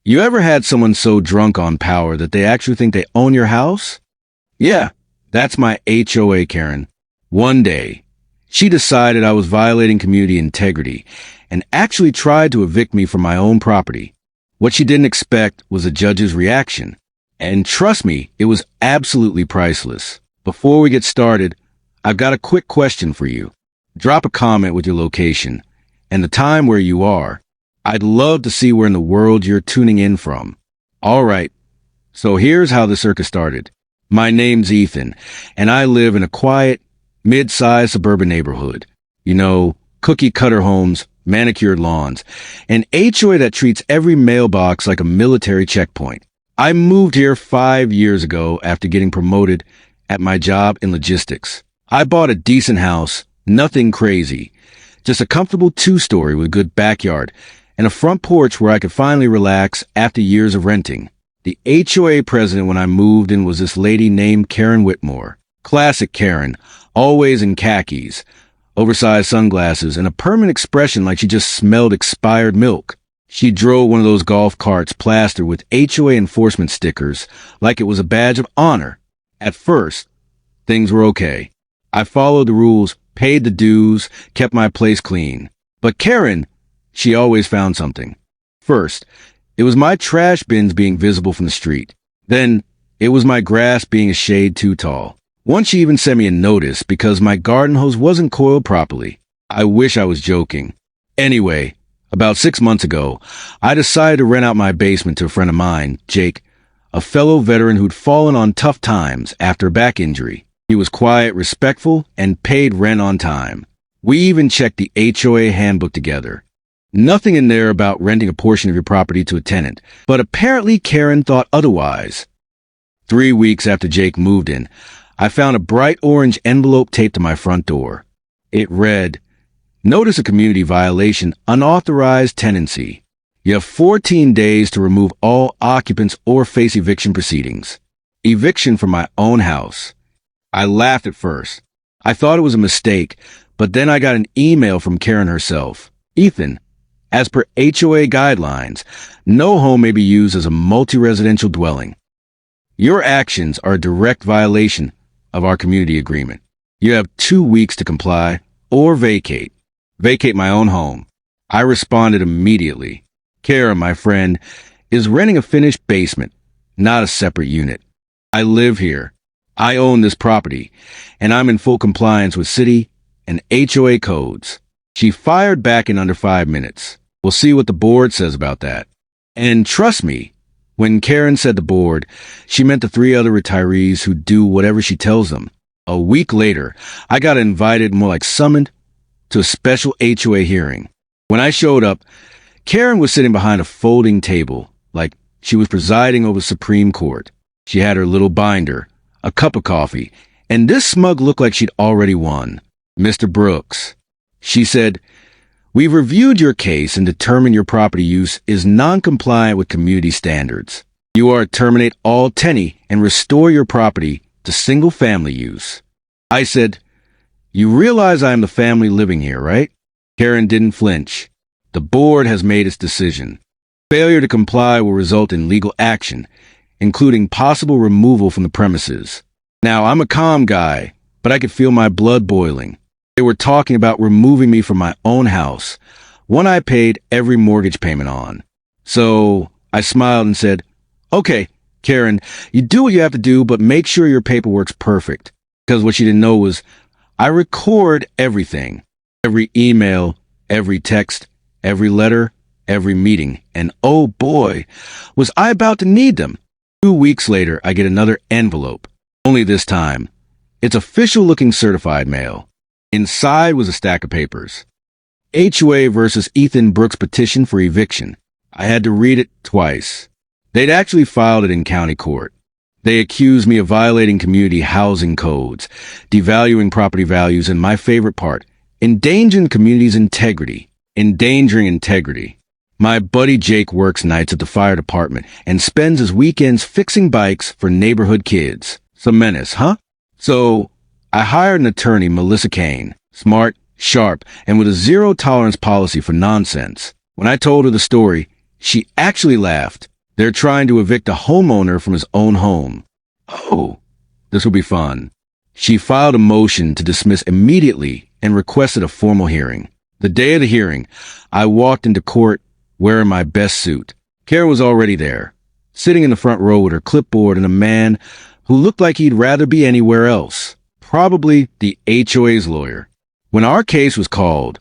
You ever had someone so drunk on power that they actually think they own your house? Yeah, that's my HOA Karen. One day, she decided I was violating community integrity and actually tried to evict me from my own property. What she didn't expect was a judge's reaction. And trust me, it was absolutely priceless. Before we get started, I've got a quick question for you. Drop a comment with your location and the time where you are. I'd love to see where in the world you're tuning in from. All right, so here's how the circus started. My name's Ethan, and I live in a quiet, mid-sized suburban neighborhood. You know, cookie-cutter homes, manicured lawns, an HOA that treats every mailbox like a military checkpoint. I moved here 5 years ago after getting promoted at my job in logistics. I bought a decent house, nothing crazy, just a comfortable 2-story with a good backyard and a front porch where I could finally relax after years of renting. The HOA president when I moved in was this lady named Karen Whitmore. Classic Karen, always in khakis, oversized sunglasses, and a permanent expression like she just smelled expired milk. She drove one of those golf carts plastered with HOA enforcement stickers like it was a badge of honor. At first, things were okay. I followed the rules, paid the dues, kept my place clean. But Karen, she always found something. First, it was my trash bins being visible from the street. Then, it was my grass being a shade too tall. Once she even sent me a notice because my garden hose wasn't coiled properly. I wish I was joking. Anyway, about 6 months ago, I decided to rent out my basement to a friend of mine, Jake, a fellow veteran who'd fallen on tough times after a back injury. He was quiet, respectful, and paid rent on time. We even checked the HOA handbook together. Nothing in there about renting a portion of your property to a tenant, but apparently Karen thought otherwise. 3 weeks after Jake moved in, I found a bright orange envelope taped to my front door. It read, "Notice of community violation, unauthorized tenancy. You have 14 days to remove all occupants or face eviction proceedings. Eviction from my own house." I laughed at first. I thought it was a mistake, but then I got an email from Karen herself. "Ethan, as per HOA guidelines, no home may be used as a multi-residential dwelling. Your actions are a direct violation of our community agreement. You have 2 weeks to comply or vacate. Vacate my own home." I responded immediately. Karen, my friend, is renting a finished basement, not a separate unit. I live here. I own this property, and I'm in full compliance with city and HOA codes. She fired back in under 5 minutes. We'll see what the board says about that. And trust me, when Karen said the board, she meant the 3 other retirees who do whatever she tells them. A week later, I got invited, more like summoned, to a special HOA hearing. When I showed up, Karen was sitting behind a folding table, like she was presiding over the Supreme Court. She had her little binder, a cup of coffee, and this smug looked like she'd already won. "Mr. Brooks," she said, "we've reviewed your case and determined your property use is non-compliant with community standards. You are to terminate all tenancy and restore your property to single-family use." I said, "You realize I am the family living here, right?" Karen didn't flinch. "The board has made its decision. Failure to comply will result in legal action, including possible removal from the premises." Now, I'm a calm guy, but I could feel my blood boiling. They were talking about removing me from my own house, one I paid every mortgage payment on. So I smiled and said, "Okay, Karen, you do what you have to do, but make sure your paperwork's perfect." Because what she didn't know was I record everything. Every email, every text, every letter, every meeting. And oh boy, was I about to need them. 2 weeks later, I get another envelope. Only this time, it's official-looking certified mail. Inside was a stack of papers. HOA versus Ethan Brooks petition for eviction. I had to read it twice. They'd actually filed it in county court. They accused me of violating community housing codes, devaluing property values, and my favorite part, endangering community's integrity. Endangering integrity. My buddy Jake works nights at the fire department and spends his weekends fixing bikes for neighborhood kids. Some menace, huh? So I hired an attorney, Melissa Kane, smart, sharp, and with a zero-tolerance policy for nonsense. When I told her the story, she actually laughed. They're trying to evict a homeowner from his own home. Oh, this will be fun. She filed a motion to dismiss immediately and requested a formal hearing. The day of the hearing, I walked into court wearing my best suit. Karen was already there, sitting in the front row with her clipboard and a man who looked like he'd rather be anywhere else, probably the HOA's lawyer. When our case was called,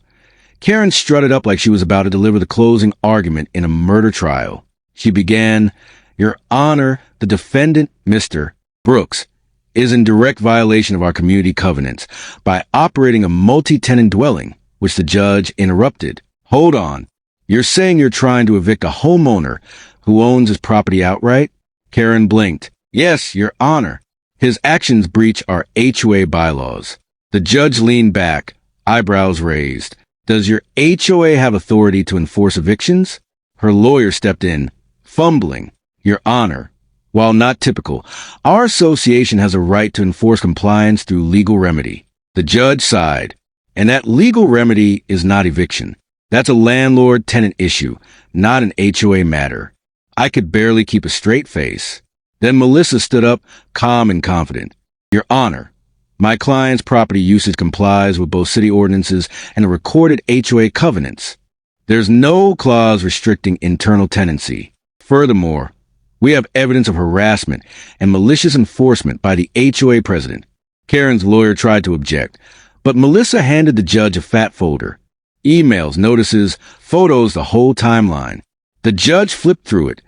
Karen strutted up like she was about to deliver the closing argument in a murder trial. She began, "Your Honor, the defendant, Mr. Brooks, is in direct violation of our community covenants by operating a multi-tenant dwelling," which the judge interrupted. "Hold on. You're saying you're trying to evict a homeowner who owns his property outright?" Karen blinked. "Yes, Your Honor. His actions breach our HOA bylaws." The judge leaned back, eyebrows raised. "Does your HOA have authority to enforce evictions?" Her lawyer stepped in, fumbling. "Your Honor, while not typical, our association has a right to enforce compliance through legal remedy." The judge sighed. "And that legal remedy is not eviction. That's a landlord-tenant issue, not an HOA matter." I could barely keep a straight face. Then Melissa stood up, calm and confident. "Your Honor, my client's property usage complies with both city ordinances and the recorded HOA covenants. There's no clause restricting internal tenancy. Furthermore, we have evidence of harassment and malicious enforcement by the HOA president." Karen's lawyer tried to object, but Melissa handed the judge a fat folder. Emails, notices, photos, the whole timeline. The judge flipped through it,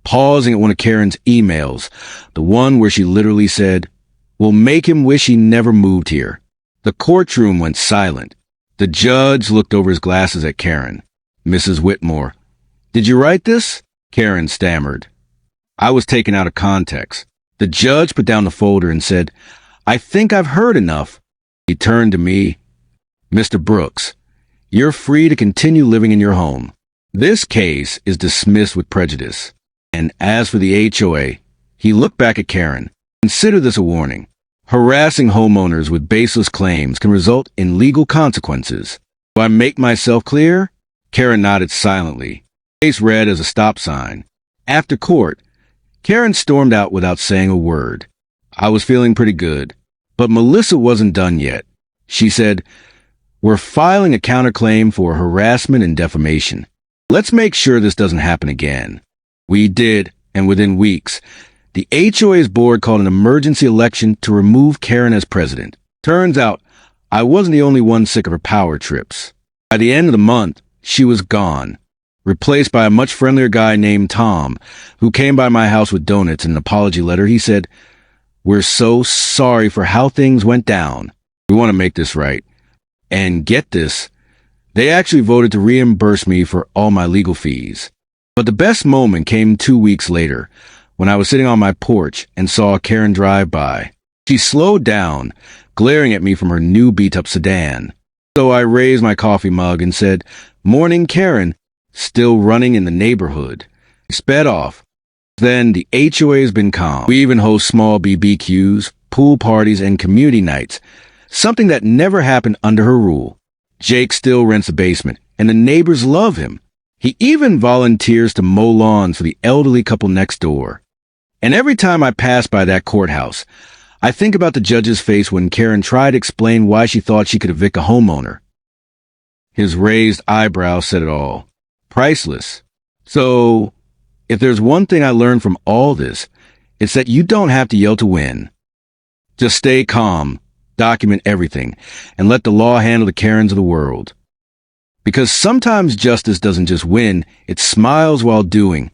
pausing at one of Karen's emails, the one where she literally said, "We'll make him wish he never moved here." The courtroom went silent. The judge looked over his glasses at Karen. "Mrs. Whitmore, did you write this?" Karen stammered. "I was taken out of context." The judge put down the folder and said, "I think I've heard enough." He turned to me. "Mr. Brooks, you're free to continue living in your home. This case is dismissed with prejudice. And as for the HOA," he looked back at Karen, "consider this a warning. Harassing homeowners with baseless claims can result in legal consequences. Do I make myself clear?" Karen nodded silently, face red as a stop sign. After court, Karen stormed out without saying a word. I was feeling pretty good, but Melissa wasn't done yet. She said, "We're filing a counterclaim for harassment and defamation. Let's make sure this doesn't happen again." We did, and within weeks, the HOA's board called an emergency election to remove Karen as president. Turns out, I wasn't the only one sick of her power trips. By the end of the month, she was gone, replaced by a much friendlier guy named Tom, who came by my house with donuts and an apology letter. He said, "We're so sorry for how things went down. We want to make this right." And get this, they actually voted to reimburse me for all my legal fees. But the best moment came 2 weeks later, when I was sitting on my porch and saw Karen drive by. She slowed down, glaring at me from her new beat-up sedan. So I raised my coffee mug and said, "Morning, Karen," still running in the neighborhood. She sped off. Then the HOA has been calm. We even host small BBQs, pool parties, and community nights, something that never happened under her rule. Jake still rents the basement, and the neighbors love him. He even volunteers to mow lawns for the elderly couple next door. And every time I pass by that courthouse, I think about the judge's face when Karen tried to explain why she thought she could evict a homeowner. His raised eyebrow said it all. Priceless. So, if there's one thing I learned from all this, it's that you don't have to yell to win. Just stay calm, document everything, and let the law handle the Karens of the world. Because sometimes justice doesn't just win, it smiles while doing.